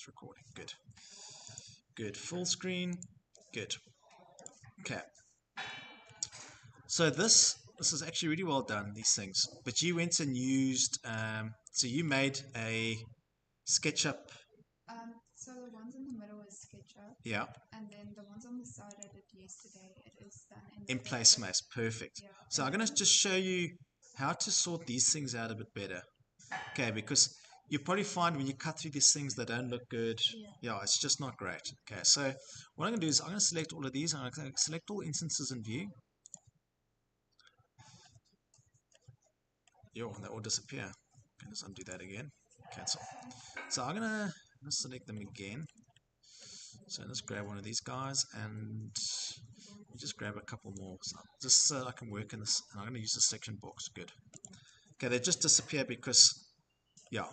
It's recording. Good. Good. Full screen. Good. Okay. So this is actually really well done, these things. But you went and used, so you made a SketchUp. So the ones in the middle is SketchUp. Yeah. And then the ones on the side I did yesterday, it is done In Placemas. Perfect. Yeah. So I'm going to just show you how to sort these things out a bit better. Okay, because you probably find when you cut through these things they don't look good. Yeah, it's just not great. Okay, so what I'm going to do is I'm going to select all of these. I'm going to select all instances in view. Yo, and they all disappear. Okay, let's undo that again. Cancel. So I'm going to select them again. So let's grab one of these guys and just grab a couple more. So just so I can work in this. And I'm going to use the section box. Good. Okay, they just disappear because, yeah,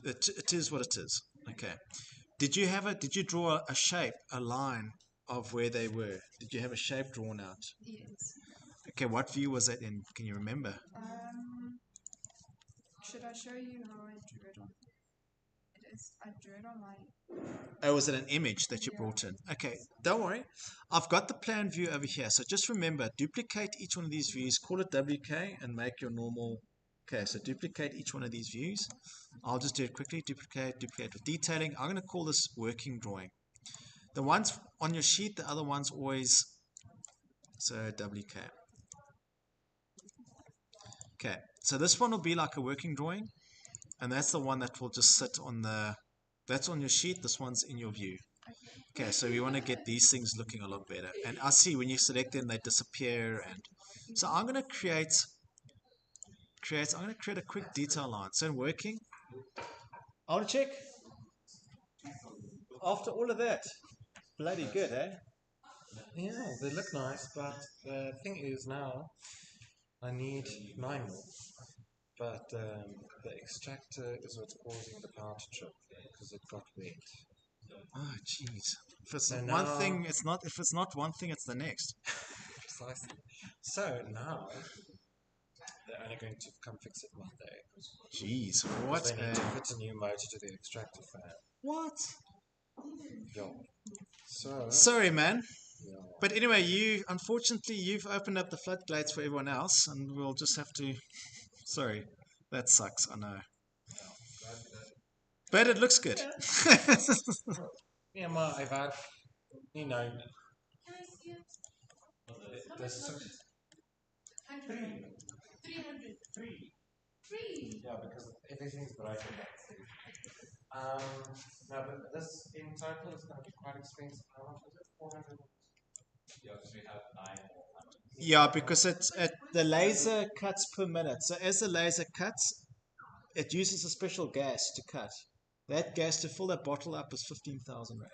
it is what it is. Okay. Did you draw a shape, a line of where they were? Did you have a shape drawn out? Yes. Okay, what view was that in? Can you remember? Should I show you how I drew it on? I drew it on my... Oh, was it an image that you brought in? Okay, don't worry. I've got the plan view over here. So just remember, duplicate each one of these views, call it WK, and make your normal. Okay, so duplicate each one of these views. I'll just do it quickly. Duplicate with detailing. I'm going to call this working drawing. The ones on your sheet, the other ones always, so WK. Okay, so this one will be like a working drawing, and that's the one that will just sit on the, that's on your sheet, this one's in your view. Okay, so we want to get these things looking a lot better. And I see when you select them, they disappear. And so I'm going to create a quick detail line. So in working, I want to check. After all of that, bloody good, eh? Yeah, they look nice, but the thing is now I need 9 more. But the extractor is what's causing the power to trip because it got wet. Oh, jeez. If it's So one now- thing, it's not. If it's not one thing, it's the next. Precisely. So now they're only going to come fix it one day. Jeez, Because what? they need to fit a new motor to the extractor fan. What? Yeah. So Sorry, man. yeah. But anyway, unfortunately you've opened up the floodgates for everyone else, and we'll just have to. Sorry, that sucks. I know. But it looks good. Ja, maar hy werk nie nou nie. Dis 300. Yeah, because everything's broken. No, but this in total is going to be quite expensive. How much is it? 400. Yeah, because we have 9 more. Yeah, because the laser cuts per minute. So as the laser cuts, it uses a special gas to cut. That gas to fill that bottle up is 15,000 rand.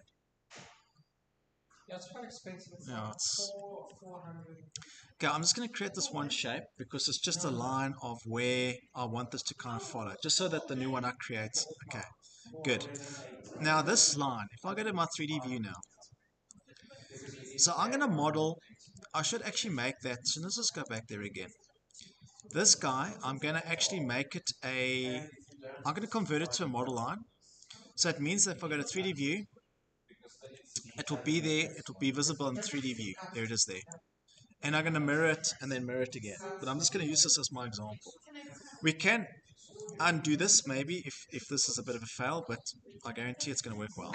Yeah, it's quite expensive. It's Yeah, like it's 400. okay. I'm just going to create this one shape because it's just a line of where I want this to kind of follow, just so that the new one I create. Okay, good. Now this line, if I go to my 3D view now, so I'm going to model. I should actually make that. So let's just go back there again. This guy, I'm going to actually make it I'm going to convert it to a model line. So it means that if I go to 3D view, it will be there, it will be visible in 3D view. There it is there. And I'm going to mirror it and then mirror it again. But I'm just going to use this as my example. We can undo this maybe if this is a bit of a fail, but I guarantee it's going to work well.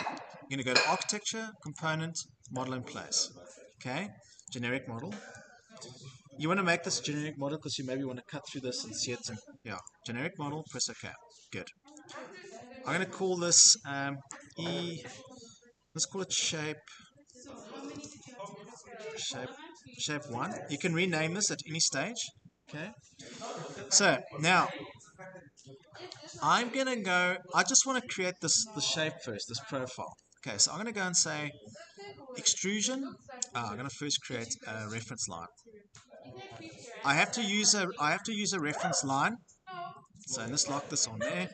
You're going to go to architecture, component, model in place. Okay, generic model. You want to make this a generic model because you maybe want to cut through this and see it. Yeah, generic model, press OK. Good. I'm going to call this let's call it shape 1. You can rename this at any stage. Okay. So now I'm going to go, I just want to create the shape first, this profile. Okay, so I'm going to go and say extrusion. I'm going to first create a reference line. I have to use a reference line. So let's lock this on there.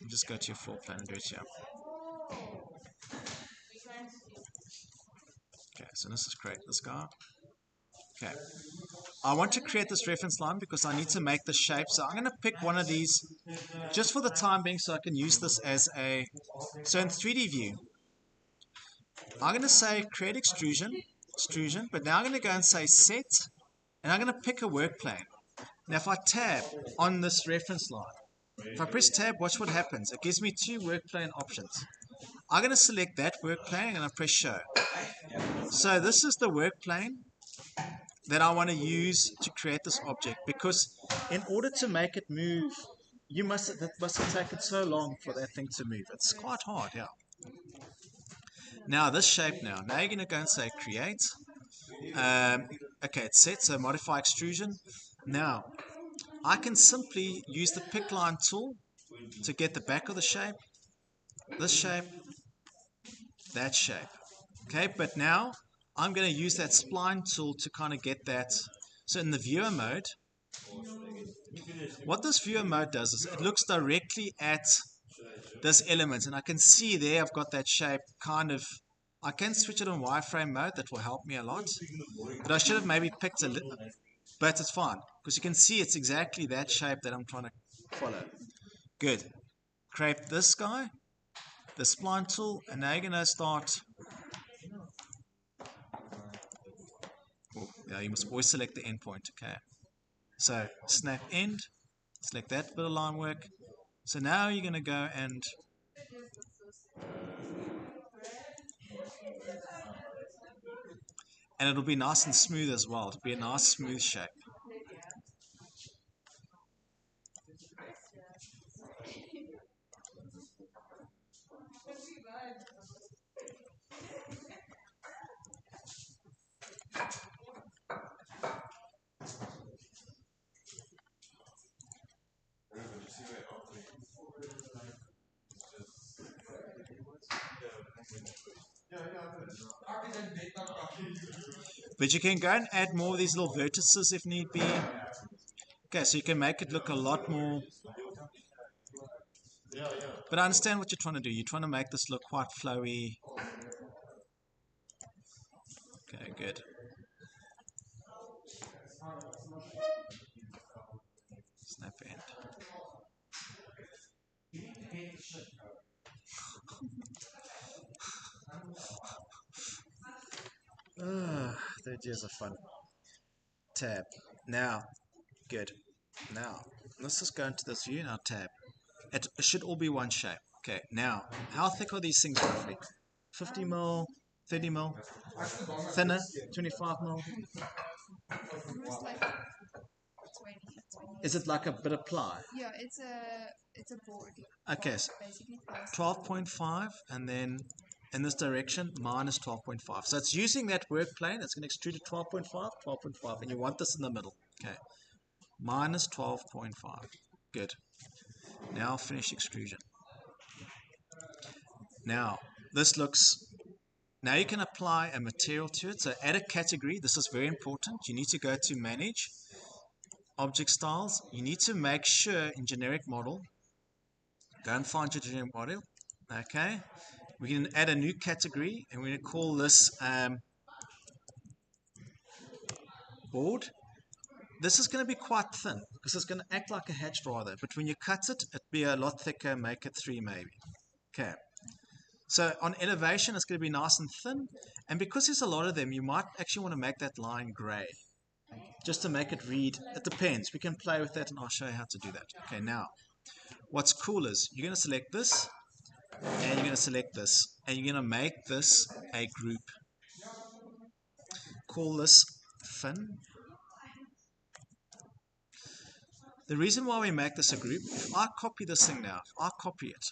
You just go to your floor plan and do it here. Okay, so let's just create this guy. Okay. I want to create this reference line because I need to make the shape. So I'm going to pick one of these just for the time being so I can use this as a... So in 3D view, I'm going to say create extrusion, but now I'm going to go and say set, and I'm going to pick a work plane. Now if I tab on this reference line, if I press tab, watch what happens. It gives me two work plane options. I'm going to select that work plane and I press show. So this is the work plane that I want to use to create this object, because in order to make it move, that must have taken so long for that thing to move. It's quite hard, yeah. Now this shape now you're going to go and say create. Okay, it's set, so modify extrusion. Now I can simply use the pick line tool to get the back of the shape, this shape, that shape. Okay, but now I'm going to use that spline tool to kind of get that. So in the viewer mode, what this viewer mode does is it looks directly at this element, and I can see there I've got that shape kind of. I can switch it on wireframe mode, that will help me a lot, but I should have maybe picked a little, but it's fine because you can see it's exactly that shape that I'm trying to follow. Good. Create this guy, the spline tool, and now you're going to start. Oh, yeah, you must always select the endpoint. Okay, so snap end, select that bit of line work. So now you're going to go and it'll be nice and smooth as well. It'll be a nice smooth shape. But you can go and add more of these little vertices if need be. Okay, so you can make it look a lot more. But I understand what you're trying to do. You're trying to make this look quite flowy. Okay, good. Snap end. The ideas are fun. Tab. Now, good. Now, let's just go into this view. Now, tab. It should all be one shape. Okay, now, how thick are these things roughly? 50 mil, 30 mil, thinner, 25 mil. Almost like 20. Is it like a bit of ply? Yeah, it's a board. Okay, so Basically plastic. 12.5, and then in this direction minus 12.5. So it's using that work plane. It's going to extrude at 12.5, 12.5, and you want this in the middle. Okay, minus 12.5. Good. Now finish extrusion. Now this looks. Now you can apply a material to it. So add a category. This is very important. You need to go to manage, object styles. You need to make sure in generic model. Go and find your generic model. Okay. We can add a new category, and we're going to call this board. This is going to be quite thin because it's going to act like a hatch rather. But when you cut it, it'll be a lot thicker. Make it 3 maybe. Okay. So on elevation, it's going to be nice and thin. And because there's a lot of them, you might actually want to make that line gray, just to make it read. It depends. We can play with that, and I'll show you how to do that. Okay, now, what's cool is you're going to select this, and you're going to select this, and you're going to make this a group. Call this fin. The reason why we make this a group, if I copy this thing now, if I copy it,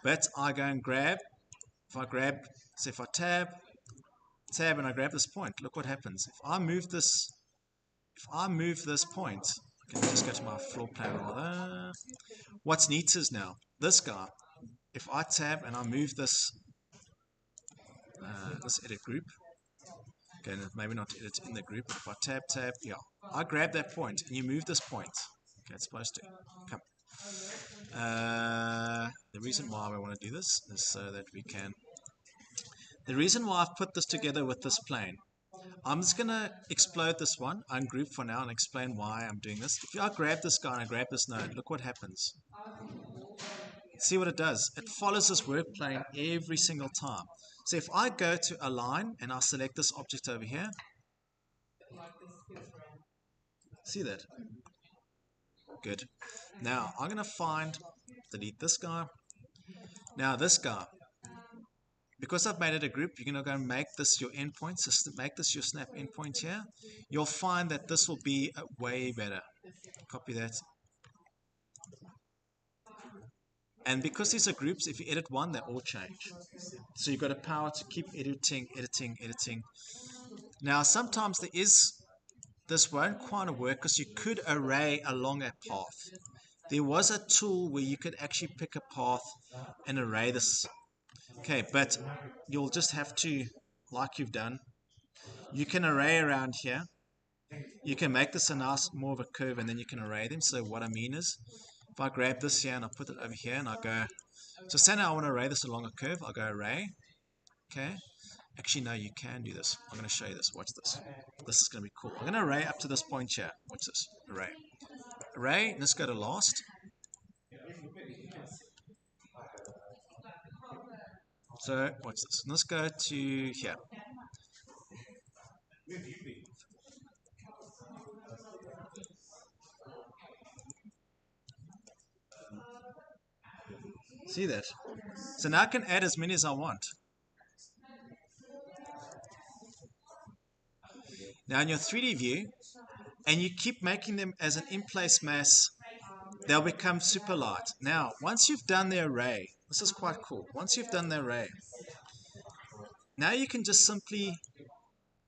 but I go and grab, if I tab, and I grab this point, look what happens. If I move this point, okay, just go to my floor plan rather. What's neat is now, this guy, if I tab and I move this, let's edit group. Okay, maybe not edit in the group, but if I tab, yeah. I grab that point and you move this point. Okay, it's supposed to. Come. The reason why I want to do this is so that we can. The reason why I've put this together with this plane I'm just gonna explode this one, ungroup for now, and explain why I'm doing this. If I grab this guy and I grab this node, look what happens. See what it does? It follows this work plane every single time. So if I go to align and I select this object over here, see that? Good. Now I'm gonna delete this guy. Now this guy, because I've made it a group, you're going to go and make this your endpoint. So make this your snap endpoint here. You'll find that this will be way better. Copy that. And because these are groups, if you edit one, they all change. So you've got a power to keep editing. Now, sometimes this won't quite work because you could array along a path. There was a tool where you could actually pick a path and array this. Okay, but you'll just have to, like you've done, you can array around here. You can make this a nice, more of a curve, and then you can array them. So what I mean is, if I grab this here and I put it over here and I go, so say now I want to array this along a curve, I'll go array. Okay. Actually, no, you can do this. I'm going to show you this. Watch this. This is going to be cool. I'm going to array up to this point here. Watch this. Array. Array. Let's go to last. So watch this. Let's go to here. See that? So now I can add as many as I want. Now in your 3D view, and you keep making them as an in-place mass, they'll become super light. Now, once you've done the array, this is quite cool. Once you've done the array, now you can just simply,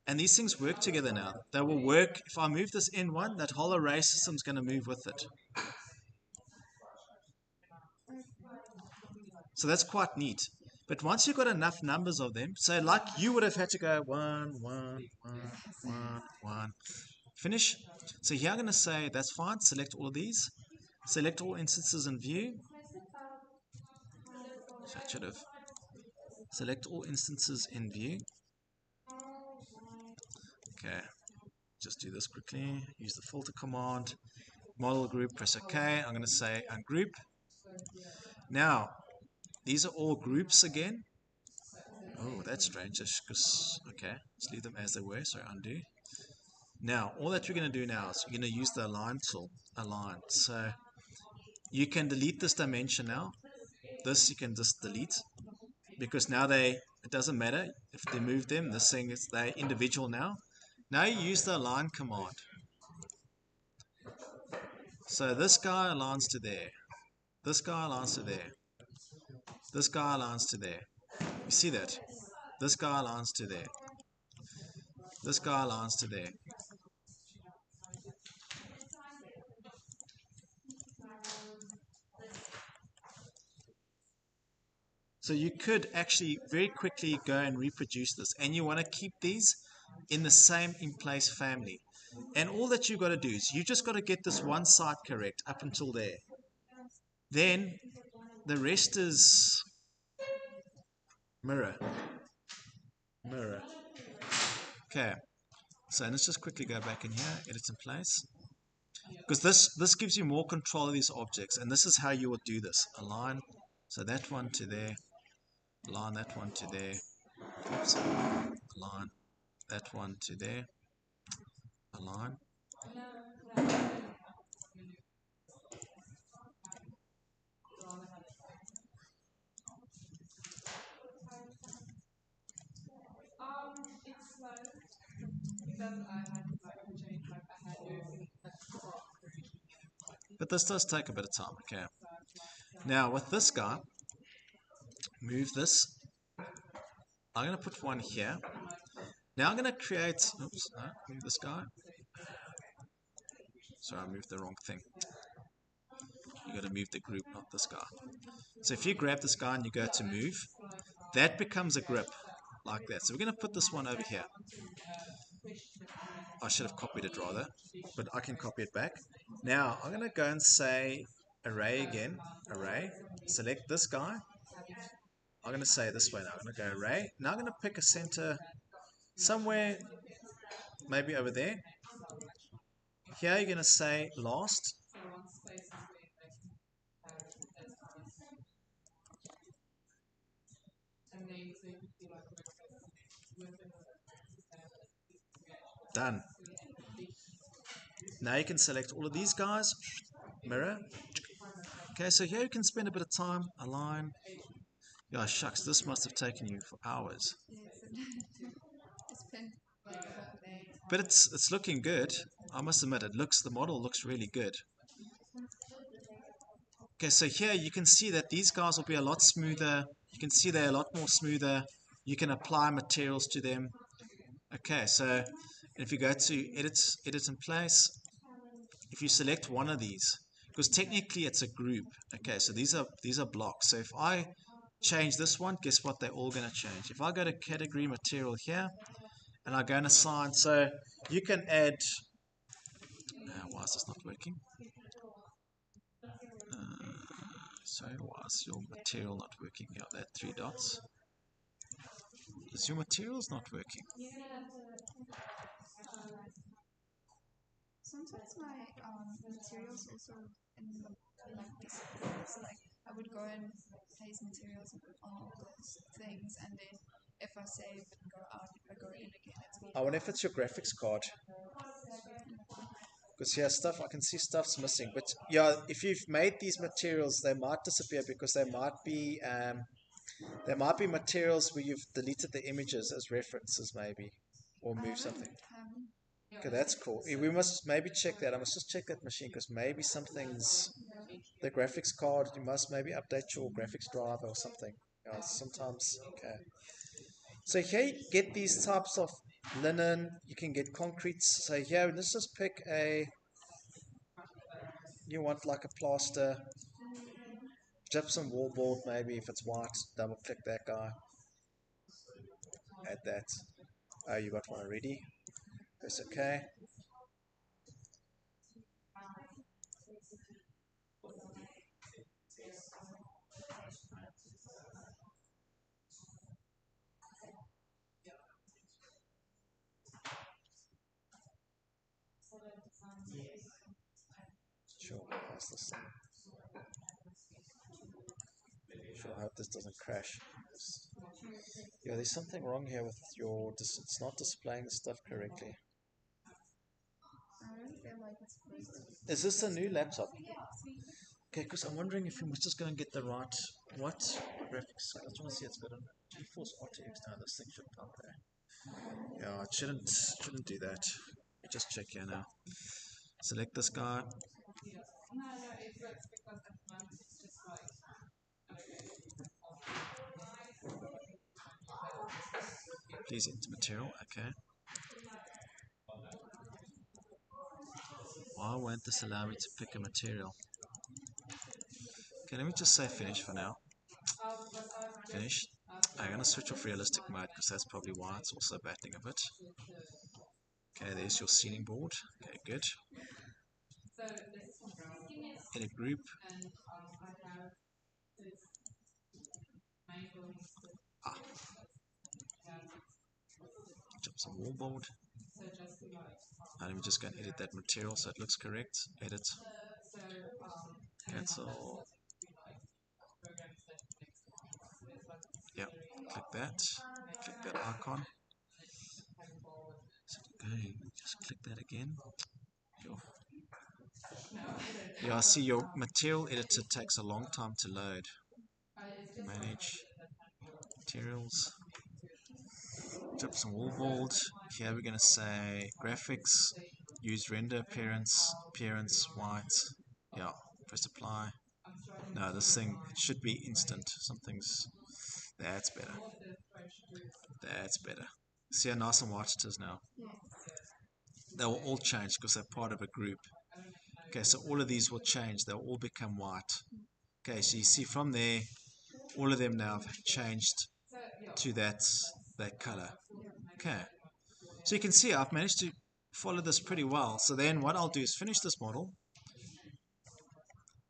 and these things work together now. They will work. If I move this N1, that whole array system is going to move with it. So that's quite neat. But once you've got enough numbers of them, so like you would have had to go 1, 1, 1, 1, 1, finish. So here I'm going to say that's fine. Select all of these. Select all instances in view. So I should have. Select all instances in view. Okay. Just do this quickly. Use the filter command. Model group. Press OK. I'm going to say ungroup. Now, these are all groups again. Oh, that's strange. Okay, let's leave them as they were. So undo. Now, all that you're going to do now is you're going to use the align tool. Align. So you can delete this dimension now. This you can just delete because now it doesn't matter if they move them. This thing is they're individual now. Now you use the align command. So this guy aligns to there. This guy aligns to there. This guy aligns to there. You see that? This guy aligns to there. This guy aligns to there. So you could actually very quickly go and reproduce this, and you want to keep these in the same in-place family. And all that you've got to do is you just got to get this one side correct up until there. Then the rest is mirror. Mirror. Okay. So let's just quickly go back in here, edit in place. Because this gives you more control of these objects, and this is how you would do this. Align. So that one to there. Align that one to there. Oops. Align that one to there. Align. But this does take a bit of time, okay. Now with this guy, move this. I'm going to put one here. Now I'm going to create, oops, no, move this guy. Sorry, I moved the wrong thing. You got to move the group, not this guy. So if you grab this guy and you go to move, that becomes a grip like that. So we're going to put this one over here. I should have copied it rather, but I can copy it back. Now I'm going to go and say array again, array, select this guy. I'm going to say it this way now. I'm going to go array. Now I'm going to pick a center somewhere maybe over there. Here you're going to say last. Done. Now you can select all of these guys. Mirror. Okay, so here you can spend a bit of time. Align. Yeah, shucks, this must have taken you for hours. Yes, it's been like a whole day. But it's looking good. I must admit, the model looks really good. Okay, so here you can see that these guys will be a lot smoother. You can see they're a lot more smoother. You can apply materials to them. Okay, so if you go to edit in place, if you select one of these, because technically it's a group. Okay, so these are blocks. So if I change this one, guess what? They're all going to change. If I go to category material here, and I go and assign, so you can add. Why is this not working? Sorry, why is your material not working? Yeah, that 3 dots. Is your materials not working? Sometimes my materials also in the like displays, like I would go and place materials on all those things, and then if I save and go out, if I go in again, it's all. I wonder if it's your graphics card. Because yeah, I can see stuff's missing. But yeah, if you've made these materials, they might disappear because they might be materials where you've deleted the images as references, maybe, or moved something. Okay, that's cool. We must maybe check that. I must just check that machine because maybe something's the graphics card. You must maybe update your graphics driver or something. Yeah, sometimes. Okay. So here you get these types of linen. You can get concrete. So here, let's just pick a. You want like a plaster, gypsum wallboard maybe if it's white. Double click that guy. Add that. Oh, you got one already. Press OK. Sure, pass this thing. Sure, I hope this doesn't crash. Yeah, there's something wrong here with your. It's not displaying the stuff correctly. I don't feel like it's supposed to. Is this a new laptop? Okay, because I'm wondering if we just go and get the right. What graphics? I just want to see it's got a GeForce RTX. Now this thing should pump there. Yeah, it shouldn't do that. Just check here now. Select this guy. Please enter material. Okay. Why won't this allow me to pick a material? Okay, let me just say finish for now. Finish. I'm going to switch off realistic mode because that's probably why it's also battling a bit. Okay, there's your sealing board. Okay, good. Edit group. Gypsum wallboard. Now let me just go and edit that material so it looks correct. Edit. Cancel. Yeah, click that. Click that icon. Okay, just click that again. Yeah, I see your material editor takes a long time to load. Manage materials. Gypsum wallboard. Here we're going to say graphics. Use render appearance. Appearance white. Yeah, press apply. No, this thing should be instant. Something's. That's better. That's better. See how nice and white it is now? Yes. They will all change because they're part of a group. Okay, so all of these will change. They'll all become white. Okay, so you see from there, all of them now have changed to that color. Okay, so you can see I've managed to follow this pretty well. So then what I'll do is finish this model,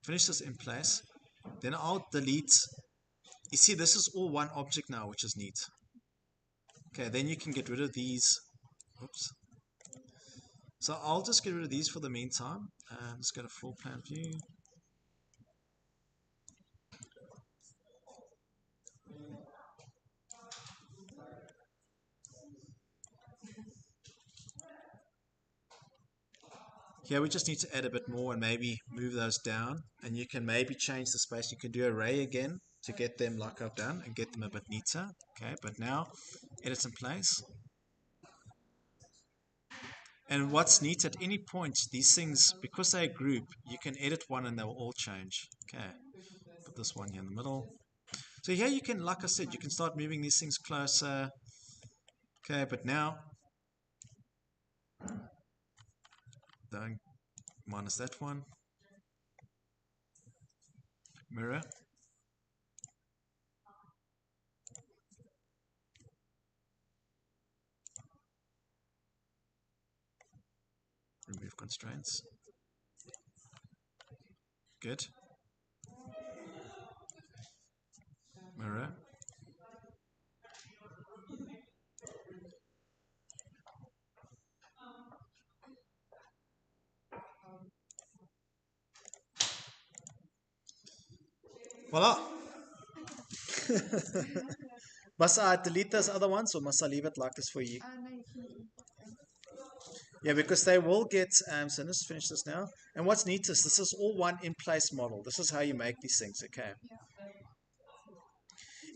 finish this in place, then I'll delete. You see, this is all one object now, which is neat. Okay, then you can get rid of these. Oops. So I'll just get rid of these for the meantime. Let's go to floor plan view. Here we just need to add a bit more and maybe move those down, and you can maybe change the space. You can do array again to get them like I've done and get them a bit neater. Okay, but now edit in place. And what's neat, at any point, these things, because they're a group, you can edit one and they'll all change. Okay, put this one here in the middle. So here you can, like I said, you can start moving these things closer. Okay, but now, don't minus that one. Mirror. Remove constraints. Good. Mirror. Voila. Must I delete those other ones, or must I leave it like this for you? No, you can do Yeah, because they will get, so let's finish this now. And what's neat is this is all one in-place model. This is how you make these things, okay? Yeah.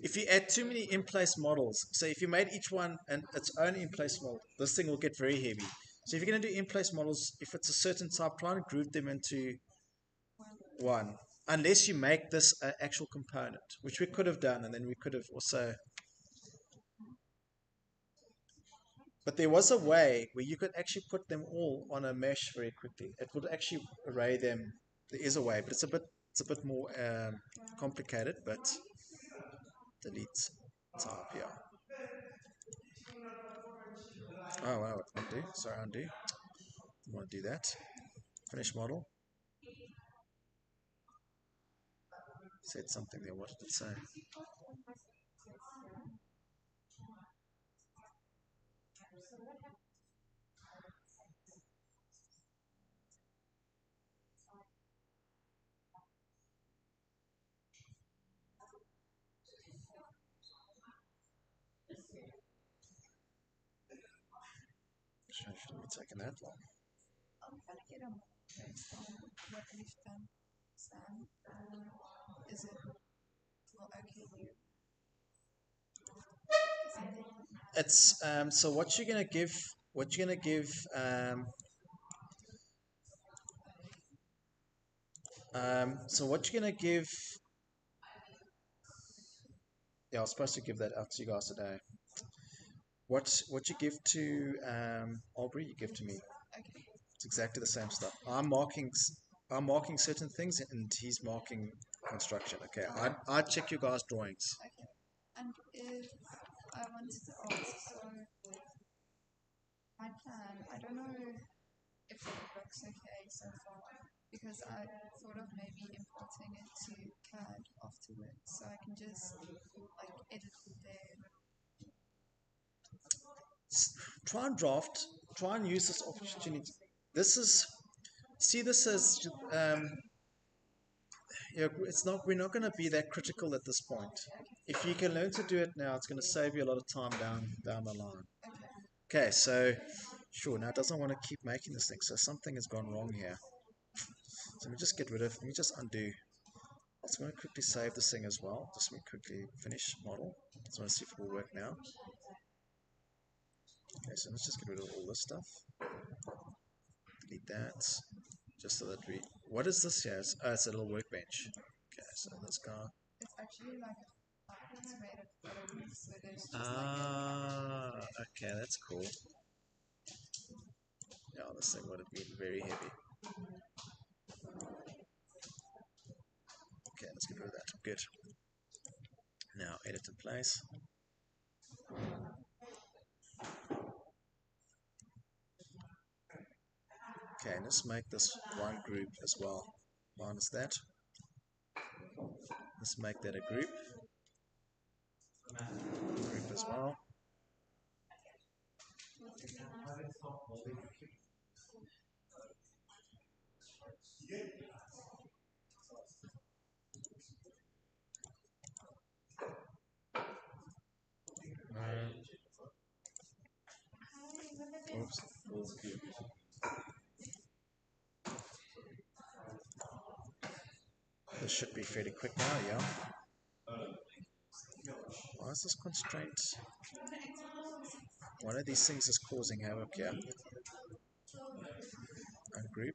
If you add too many in-place models, so if you made each one and its own in-place model, this thing will get very heavy. So if you're going to do in-place models, if it's a certain type, try and group them into one. Unless you make this an actual component, which we could have done, and then we could have also... But there was a way where you could actually put them all on a mesh very quickly. It would actually array them. There is a way, but it's a bit more complicated. But delete type, yeah. Oh wow, undo. Sorry, undo. Don't want to do that. Finish model. Said something there. What did it say? Shouldn't be taking that long. I'm trying to get a more based on what we've done, Sam. Is it well okay here? It's so what you're gonna give. What you're gonna give. So what you're gonna give. Yeah, I was supposed to give that out to you guys today. What you give to Aubrey, you give to me. Okay. It's exactly the same stuff. I'm marking certain things, and he's marking construction. Okay, I check you guys' drawings. Okay. And if I wanted to ask, so my plan, I don't know if it works okay so far, because I thought of maybe importing it to CAD afterwards, so I can just like edit it there. Try and use this opportunity. This is, see this as, we're not going to be that critical at this point. If you can learn to do it now, it's going to save you a lot of time down the line. Okay, so sure, now it doesn't want to keep making this thing, so something has gone wrong here. So let me just let me just undo. I just want to quickly save this thing as well. Just let me quickly finish model. Just want to see if it will work now. Okay, so let's just get rid of all this stuff. Delete that. Just so that what is this here? It's a little workbench. Okay, so this guy. It's actually like it's made of bottom, so there's just Okay, that's cool. Yeah, this thing would have been very heavy. Okay, let's get rid of that. Good. Now, edit in place. Okay, let's make this one group as well. Minus that. Let's make that a group. Group as well. Oops. This should be fairly quick now, yeah. Why is this constraint? One of these things is causing havoc here. Ungroup.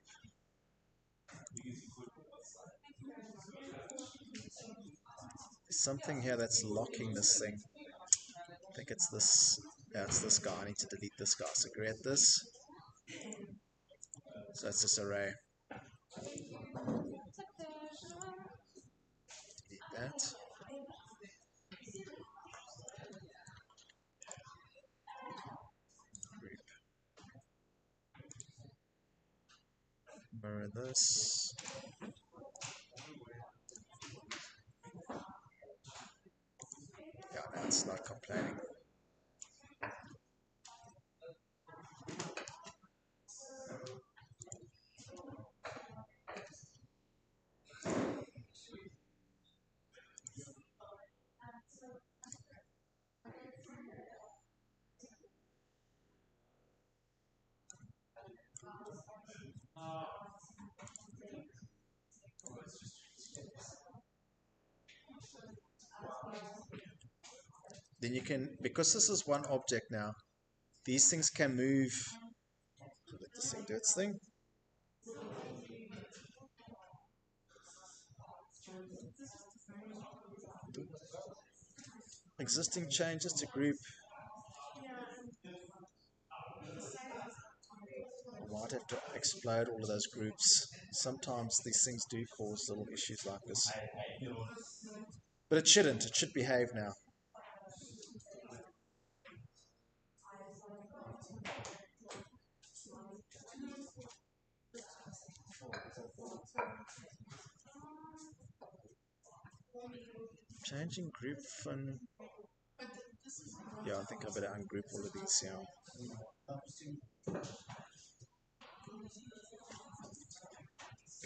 There's something here that's locking this thing. I think it's this. Yeah, it's this guy. I need to delete this guy. So create this. So that's this array. Delete that. Group. Mirror this. Yeah, now it's not complaining. Then you can, because this is one object now, these things can move. Let this thing do its thing. Existing changes to group. I might have to explode all of those groups. Sometimes these things do cause little issues like this. But it shouldn't. It should behave now. Changing group fun. Yeah, I think I better ungroup all of these. Yeah.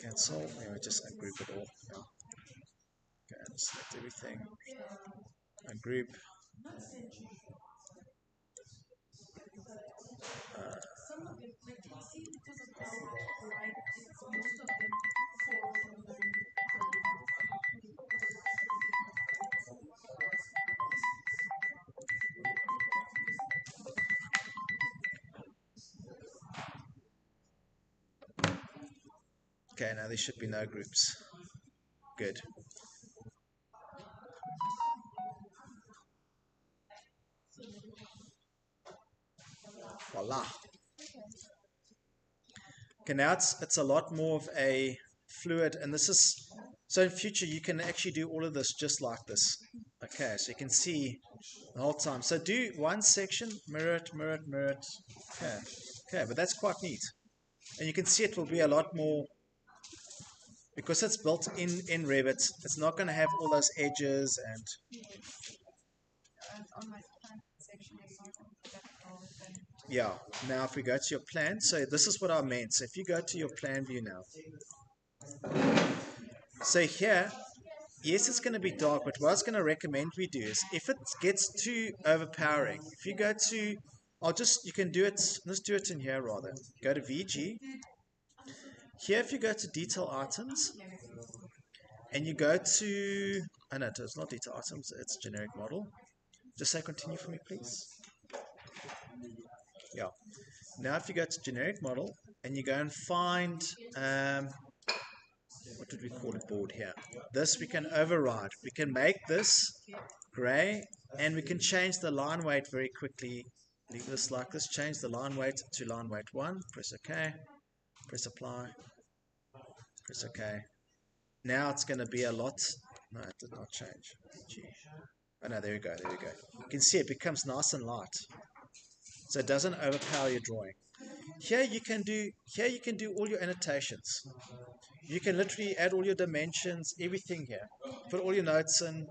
Cancel. Anyway, just ungroup it all. Yeah. Okay, and select everything. Ungroup. Okay, now there should be no groups. Good. Voila. Okay, now it's a lot more of a fluid, and this is, so in future you can actually do all of this just like this. Okay, so you can see the whole time. So do one section, mirror it, mirror it, mirror it. Okay, okay, but that's quite neat. And you can see it will be a lot more, because it's built in Revit, it's not going to have all those edges and... On my plan section, it's not on that all thing. Yeah, now if we go to your plan, so this is what I meant. So if you go to your plan view now, so here, yes, it's going to be dark, but what I was going to recommend we do is, if it gets too overpowering, if you go to, you can do it, let's do it in here rather. Go to VG. Here, if you go to detail items, and you go to, oh no, it's not detail items, it's generic model. Just say continue for me, please. Yeah. Now if you go to generic model, and you go and find, what did we call it, board here? This we can override. We can make this gray, and we can change the line weight very quickly. Leave this like this, change the line weight to line weight 1, press OK, press apply, press OK. Now it's going to be a lot, no, it did not change. Gee. Oh no, there we go, there we go. You can see it becomes nice and light. So it doesn't overpower your drawing. Here you can do all your annotations. You can literally add all your dimensions, everything here. Put all your notes in.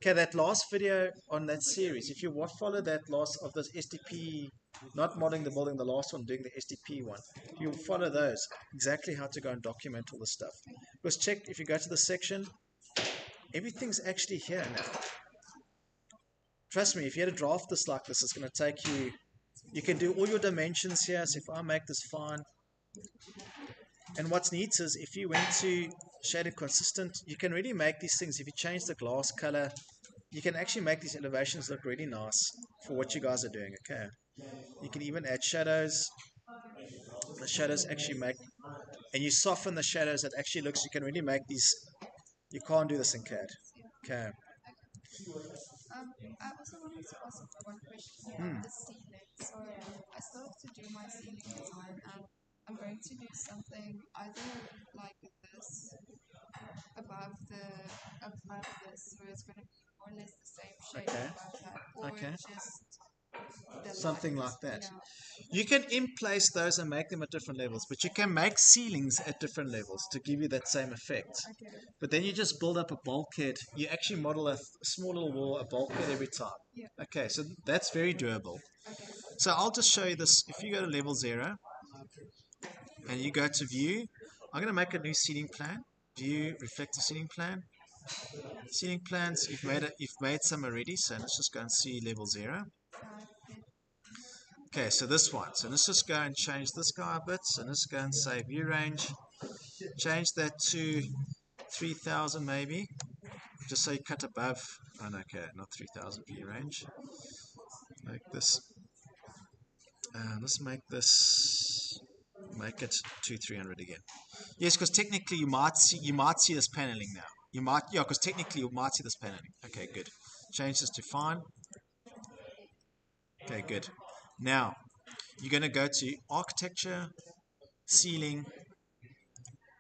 Okay, that last video on that series, if you follow that last of this SDP Not modeling the building, the last one, doing the SDP one. You'll follow those, exactly how to go and document all this stuff. Because check, if you go to the section, everything's actually here now. Trust me, if you had to draft this like this, it's going to take you, you can do all your dimensions here. So if I make this fine, and what's neat is if you went to shaded consistent, you can really make these things. If you change the glass color, you can actually make these elevations look really nice for what you guys are doing. Okay, you can even add shadows. The shadows actually make, and you soften the shadows. It actually looks, you can really make these. You can't do this in CAD. Okay. I also wanted to ask one question about the ceiling. So I still have to do my ceiling design, and I'm going to do something either like this above this, where it's going to be more or less the same shape Okay. above that, or Okay. just the Something lines. like that. Yeah. You can in place those and make them at different levels, but you can make ceilings at different levels to give you that same effect. Okay. But then you just build up a bulkhead. You actually model a small little wall, a bulkhead every time. Yeah. Okay, so that's very doable. Okay. So I'll just show you this. If you go to level 0 and you go to view, I'm going to make a new seating plan. View, reflective seating plan. Seating plans, you've made some already, so let's just go and see level 0. Okay, so this one. So let's just go and change this guy a bit. So let's go and say view range. Change that to 3000 maybe. Just so you cut above. Oh, no, okay, not 3000 view range. Like this. Let's make this. Make it to 300 again. Yes, because technically you might see this paneling now. You might, yeah, because technically you might see this paneling. Okay, good. Change this to fine. Okay, good. Now you're going to go to architecture, ceiling.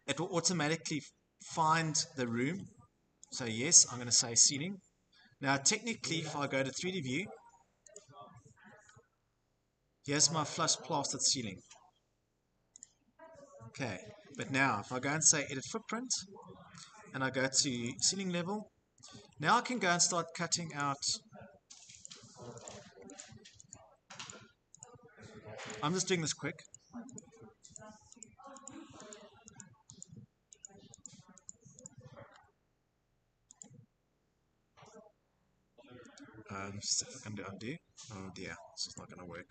It will automatically find the room. So yes, I'm going to say ceiling. Now technically, if I go to 3D view, here's my flush plastered ceiling. Okay, but now if I go and say edit footprint, and I go to ceiling level, now I can go and start cutting out. I'm just doing this quick. See if I can do undo. Oh dear, this is not going to work.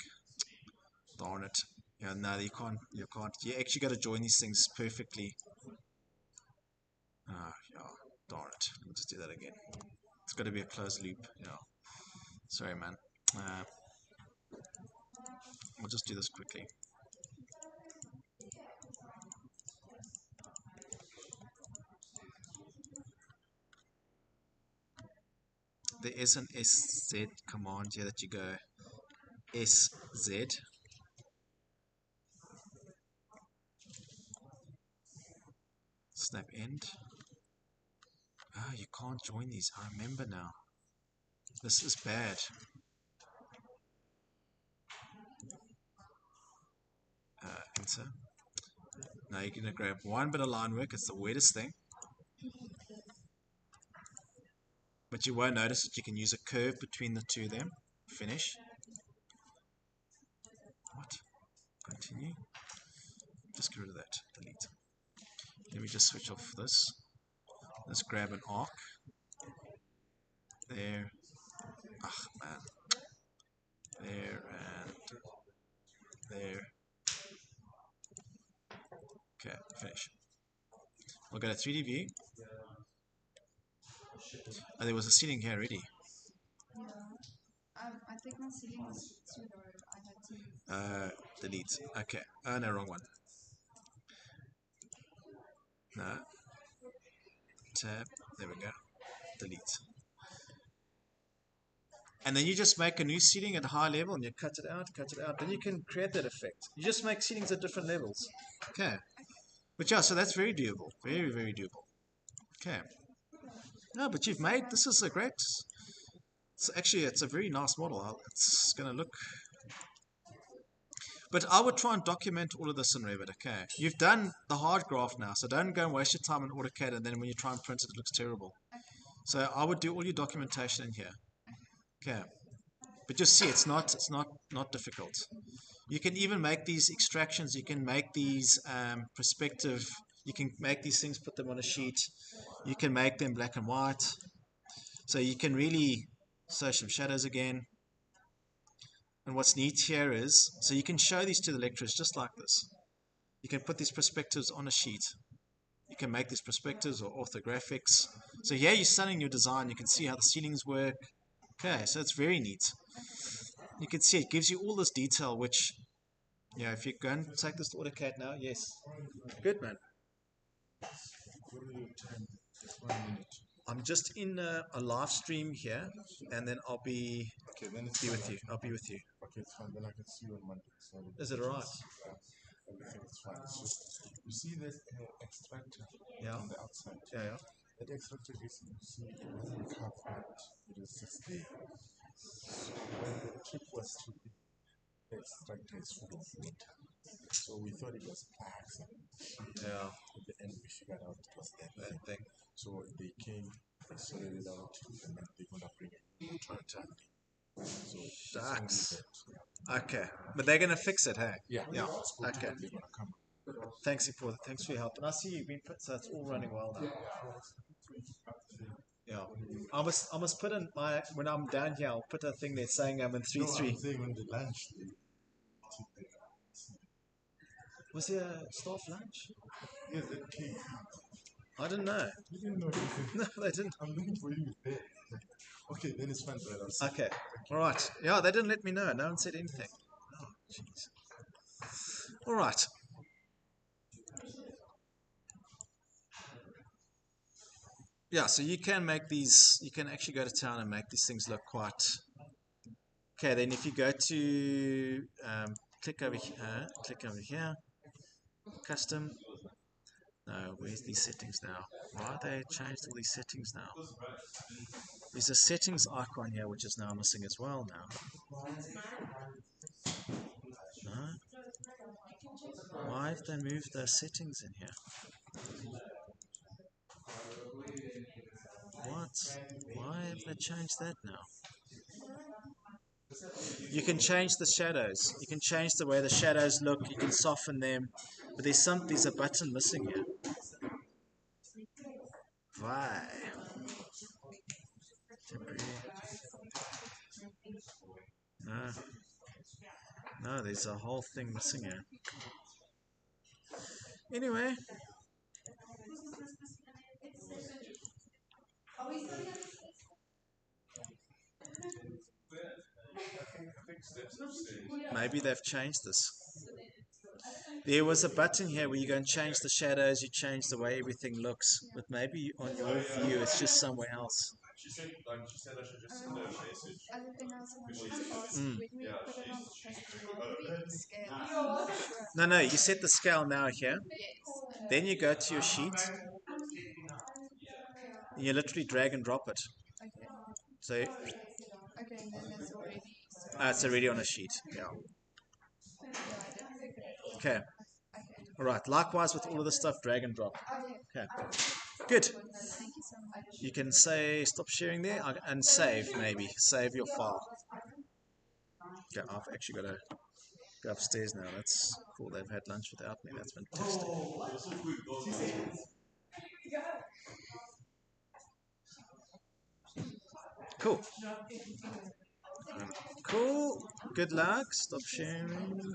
Darn it. Yeah, no, you can't. You can't. You actually got to join these things perfectly. Ah, yeah, darn it. Let me just do that again. It's got to be a closed loop. Yeah. Sorry, man. I'll just do this quickly. There is an SZ command here that you go SZ. Snap end. Oh, you can't join these. I remember now. This is bad. Enter. Now you're going to grab one bit of line work. It's the weirdest thing. But you won't notice that you can use a curve between the two of them. Finish. What? Continue. Just get rid of that. Delete. Let me just switch off this. Let's grab an arc. There. Ah, man. There and there. Okay, finish. We'll go to 3D view. Oh, there was a ceiling here already. Yeah. I think my ceiling was too low. I had to. Delete. Okay. Oh, no, wrong one. No. Tab. There we go. Delete. And then you just make a new seating at a high level and you cut it out. Then you can create that effect. You just make seatings at different levels. Okay. But yeah, so that's very doable. Very, very doable. Okay. No, but you've made, this is a great, it's a very nice model. It's going to look, but I would try and document all of this in Revit, okay? You've done the hard graph now, so don't go and waste your time in AutoCAD and then when you try and print it, it looks terrible. So I would do all your documentation in here. Okay. But you'll see it's not difficult. You can even make these extractions. You can make these perspective. You can make these things, put them on a sheet. You can make them black and white. So you can really show some shadows again. And what's neat here is, so you can show these to the lecturers just like this. You can put these perspectives on a sheet. You can make these perspectives or orthographics. So here you're studying your design. You can see how the ceilings work. Okay, so it's very neat. You can see it gives you all this detail, which, yeah, if you go and take this to AutoCAD now, yes. Good, man. I'm just in a live stream here, and then I'll be with you. I'll be with you. Okay, it's fine. Then I can see you on Monday. Sorry. Is it alright? Everything is fine. It's just, you see that extractor Yeah. on the outside? Yeah. That extractor is, you see, it doesn't have that. It is just there. So when the chip was shipping, the extractor is full of wood. So we thought it was plaques. Yeah. At the end, we figured out it was that That thing. So they came, they sorted it out, and then they're going to bring a new tractor. So it's only Shucks. that. Yeah. Okay, but they're gonna fix it, hey? Yeah. Yeah. It's good Okay. They're going to come. Thanks for your help. And I see you've been put, so it's all running well now. Yeah. I must put in my when I'm down here. I'll put a thing there saying I'm in 3-3. I'm saying on the lunch, Was there a staff lunch? yes, that came. I didn't know. You didn't know anything. No, they didn't. I'm looking for you there. Okay, then it's fine, brother. I'll see. Okay. All right. Yeah, they didn't let me know. No one said anything. Oh, jeez. All right. Yeah, so you can make these, you can actually go to town and make these things look quite... Okay, then if you go to, click over here, custom. No, where's these settings now? Why have they changed all these settings now? There's a settings icon here, which is now missing as well now. No? Why have they moved those settings in here? What? Why have they changed that now? You can change the shadows. You can change the way the shadows look. You can soften them. But there's a button missing here. Why? Temporary. No. No, there's a whole thing missing here. Anyway. Maybe they've changed this. There was a button here where you go and change the shadows, you change the way everything looks, but maybe on your view it's just somewhere else. She said I should just send her a message. Other thing I also wanted to ask, when we put it on the presentation, how do we scale? I'm not sure. No, you set the scale now here. Yes. Then you go to your sheet. And you literally drag and drop it. Okay. So Okay, and then that's already. it's already on a sheet. Yeah. Yeah, I didn't pick it. Okay. Okay. All right. Likewise with all of this stuff, drag and drop. Okay. Okay. Good. Thank you so much. You can say stop sharing there and save maybe. Save your file. Okay, I've actually got to go upstairs now. That's cool. They've had lunch without me. That's fantastic. Cool. Cool. Good luck. Stop sharing.